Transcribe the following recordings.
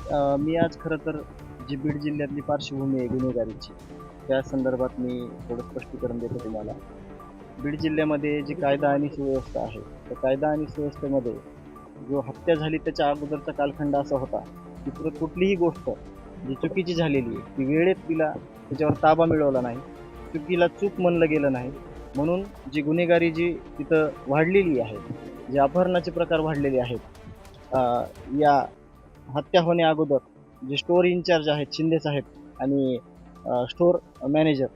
मी आज खरं तर जी बीड जिल्ह्यातली पार्श्वभूमी आहे गुन्हेगारीची, त्या संदर्भात मी थोडं स्पष्टीकरण देतो तुम्हाला. बीड जिल्ह्यामध्ये जी कायदा आणि सुव्यवस्था आहे, त्या कायदा आणि सुव्यवस्थेमध्ये जो हत्या झाली त्याच्या अगोदरचा कालखंड असा होता, की कुठलीही गोष्ट जी चुकीची झालेली आहे, ती वेळेत तिला त्याच्यावर ताबा मिळवला नाही, चुकीला चूक म्हणलं गेलं नाही. म्हणून जी गुन्हेगारी जी तिथं वाढलेली आहे, जे अपहरणाचे प्रकार वाढलेले आहेत, अ, या हत्या होण्या अगोदर जे स्टोअर इन्चार्ज आहेत शिंदे साहेब आणि स्टोअर मॅनेजर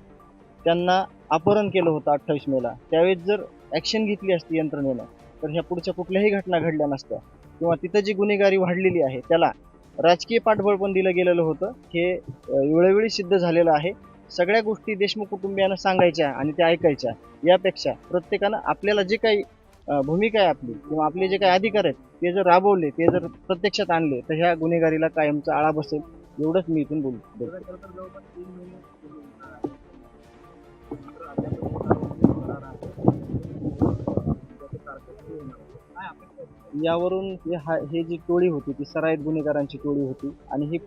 त्यांना अपहरण केलं होतं 28 मेला. त्यावेळेस जर ॲक्शन घेतली असती यंत्रणेनं तर ह्या पुढच्या कुठल्याही घटना घडल्या नसत्या किंवा तिथं जी गुन्हेगारी वाढलेली आहे त्याला राजकीय पाठबळ पण दिलं गेलेलं होतं. हे वेळोवेळी सिद्ध झालेलं आहे. सगळ्या गोष्टी देशमुख कुटुंबियांना सांगायच्या आणि त्या ऐकायच्या यापेक्षा प्रत्येकानं आपल्याला जे काही भूमिका आहे आपली किंवा आपले जे काही अधिकार आहेत ते जर राबवले, ते जर प्रत्यक्षात आणले तर ह्या गुन्हेगारीला कायमचा आळा बसेल. एवढंच मी इथून बोलतो. यावरून हे जी टोळी होती ती सराईत गुन्हेगारांची टोळी होती आणि ही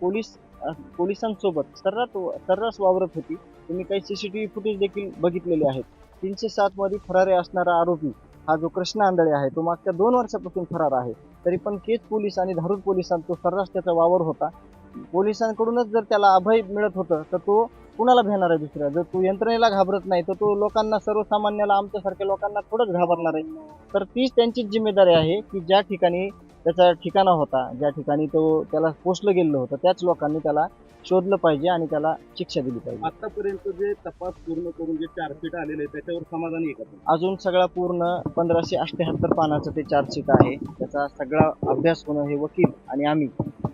पोलिसांसोबत सर्रास वावरत होती. तुम्ही काही CCTV फुटेज देखील बघितलेले आहेत. 307 मध्ये फरारी असणारा आरोपी हा जो कृष्ण आंधळे आहे तो मागच्या 2 वर्षापासून फरार आहे. तरी पण केज पोलीस आणि धारूर पोलिसांत तो सर्रास त्याचा वावर होता. पोलिसांकडूनच जर त्याला अभय मिळत होतं तर तो कुणाला भेटणार आहे दुसऱ्या? जर तो यंत्रणेला घाबरत नाही तर तो लोकांना, सर्वसामान्याला, आमच्यासारख्या लोकांना थोडंच घाबरणार आहे. तर तीच त्यांचीच जिम्मेदारी आहे की ज्या ठिकाणी त्याचा ठिकाणा होता, ज्या ठिकाणी त्याला पोचलं गेलं होतं त्याच लोकांनी त्याला शोधलं पाहिजे आणि त्याला शिक्षा दिली पाहिजे. आतापर्यंत जे तपास पूर्ण करून जे चार्जशीट आलेले आहे त्याच्यावर समाधानी आहे का तुम्ही? अजून सगळा पूर्ण 1578 पानाचं ते चार्जशीट आहे. त्याचा सगळा अभ्यास होणं हे वकील आणि आम्ही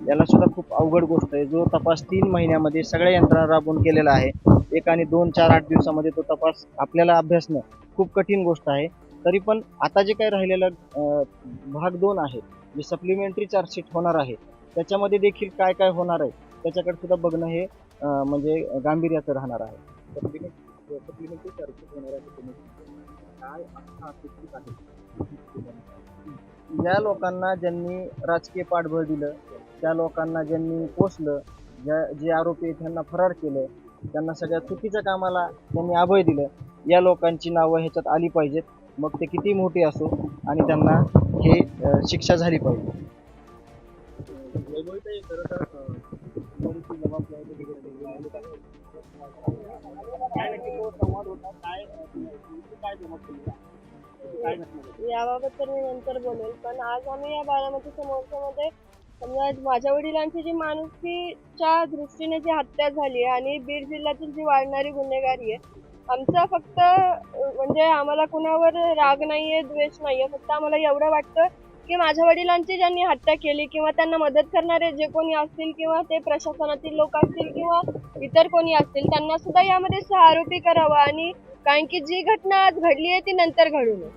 याला सुद्धा खूप अवघड गोष्ट आहे. जो तपास 3 महिन्यामध्ये सगळ्या यंत्रणा राबवून केलेला आहे. 1 आणि 2, 4, 8 दिवसामध्ये तो तपास आपल्याला अभ्यासणं खूप कठीण गोष्ट आहे. तरी पण आता जे काही राहिलेलं भाग 2 आहे, जे सप्लिमेंटरी चार्जशीट होणार आहे, त्याच्यामध्ये देखील काय काय होणार आहे त्याच्याकडे सुद्धा बघणं हे म्हणजे गांभीर्याचं राहणार आहे. सप्लिमेंटरी चार्जशीट होणार आहे काय असा अपेक्षित आहे? ज्या लोकांना ज्यांनी राजकीय पाठबळ दिलं, त्या लोकांना ज्यांनी पोसलं, जे आरोपी आहेत त्यांना फरार केलं, त्यांना सगळ्या चुकीच्या कामाला त्यांनी अभय दिलं, या लोकांची नावं ह्याच्यात आली पाहिजेत. मग ते किती मोठे असो आणि त्यांना हे शिक्षा झाली पाहिजे. वैभवताई, खरं तर पोलिसची जबाबदारी वगैरे काय नक्की तो संवाद होता, काय काय जबाब केली, काय घटना? याबाबत तर मी नंतर बोलेल, पण आज आम्ही या बारामती मोर्चामध्ये समजा माझ्या वडिलांची जी माणुसकीच्या दृष्टीने जी हत्या झाली आहे आणि बीड जिल्ह्यातील जी वाढणारी गुन्हेगारी आहे, आमचा फक्त म्हणजे आम्हाला कुणावर राग नाहीये, द्वेष नाहीये. फक्त आम्हाला एवढं वाटतं की माझ्या वडिलांची ज्यांनी हत्या केली किंवा त्यांना मदत करणारे जे कोणी असतील किंवा ते प्रशासनातील लोक असतील किंवा इतर कोणी असतील, त्यांना सुद्धा यामध्ये सहआरोपी करावं. आणि कारण की जी घटना आज घडली आहे ती नंतर घडू नये.